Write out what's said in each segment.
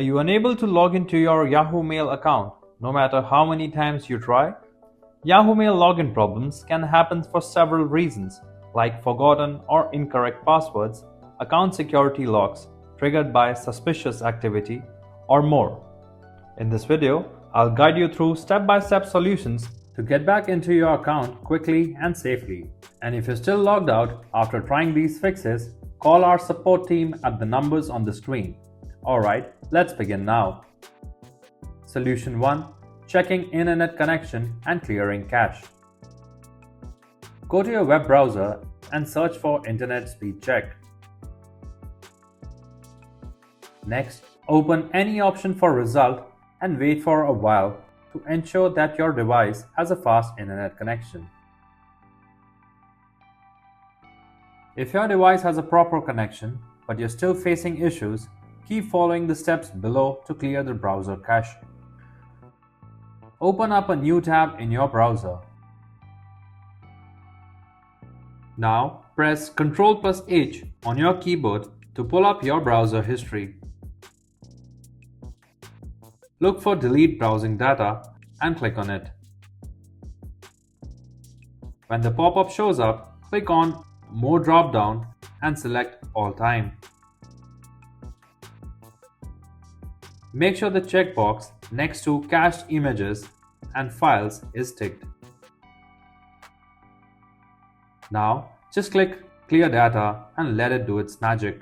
Are you unable to log into your Yahoo Mail account no matter how many times you try? Yahoo Mail login problems can happen for several reasons, like forgotten or incorrect passwords, account security locks triggered by suspicious activity, or more. In this video, I'll guide you through step-by-step solutions to get back into your account quickly and safely. And if you're still logged out after trying these fixes, call our support team at the numbers on the screen. Alright, let's begin now. Solution 1. Checking internet connection and clearing cache. Go to your web browser and search for Internet Speed Check. Next, open any option for result and wait for a while to ensure that your device has a fast internet connection. If your device has a proper connection but you're still facing issues, keep following the steps below to clear the browser cache. Open up a new tab in your browser. Now press Ctrl+H on your keyboard to pull up your browser history. Look for Delete Browsing Data and click on it. When the pop-up shows up, click on More drop-down and select All Time. Make sure the checkbox next to Cached Images and Files is ticked. Now, just click Clear Data and let it do its magic.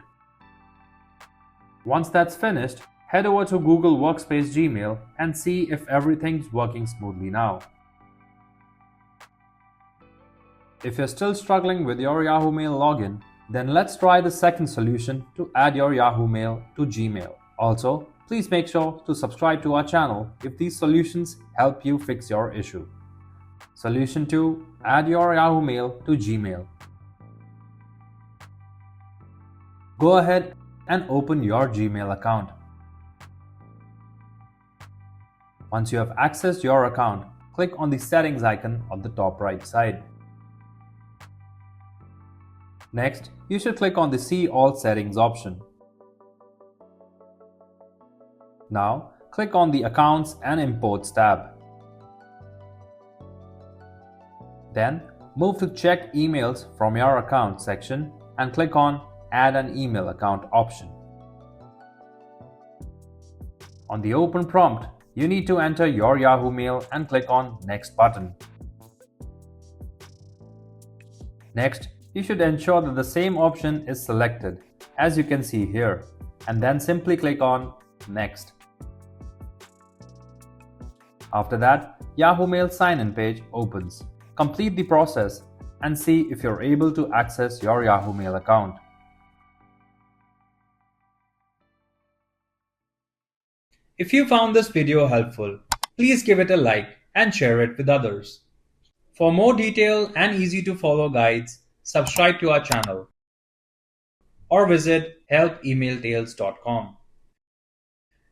Once that's finished, head over to Google Workspace Gmail and see if everything's working smoothly now. If you're still struggling with your Yahoo Mail login, then let's try the second solution to add your Yahoo Mail to Gmail. Also, please make sure to subscribe to our channel if these solutions help you fix your issue. Solution 2. Add your Yahoo Mail to Gmail. Go ahead and open your Gmail account. Once you have accessed your account, click on the settings icon on the top right side. Next, you should click on the See All Settings option. Now, click on the Accounts and Imports tab. Then, move to Check Emails from your account section and click on Add an Email Account option. On the open prompt, you need to enter your Yahoo Mail and click on Next button. Next, you should ensure that the same option is selected, as you can see here, and then simply click on Next. After that, Yahoo Mail sign-in page opens. Complete the process and see if you're able to access your Yahoo Mail account. If you found this video helpful, please give it a like and share it with others. For more detailed and easy to follow guides, subscribe to our channel or visit help@emailtales.com.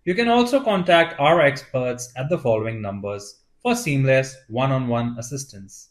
You can also contact our experts at the following numbers for seamless one-on-one assistance.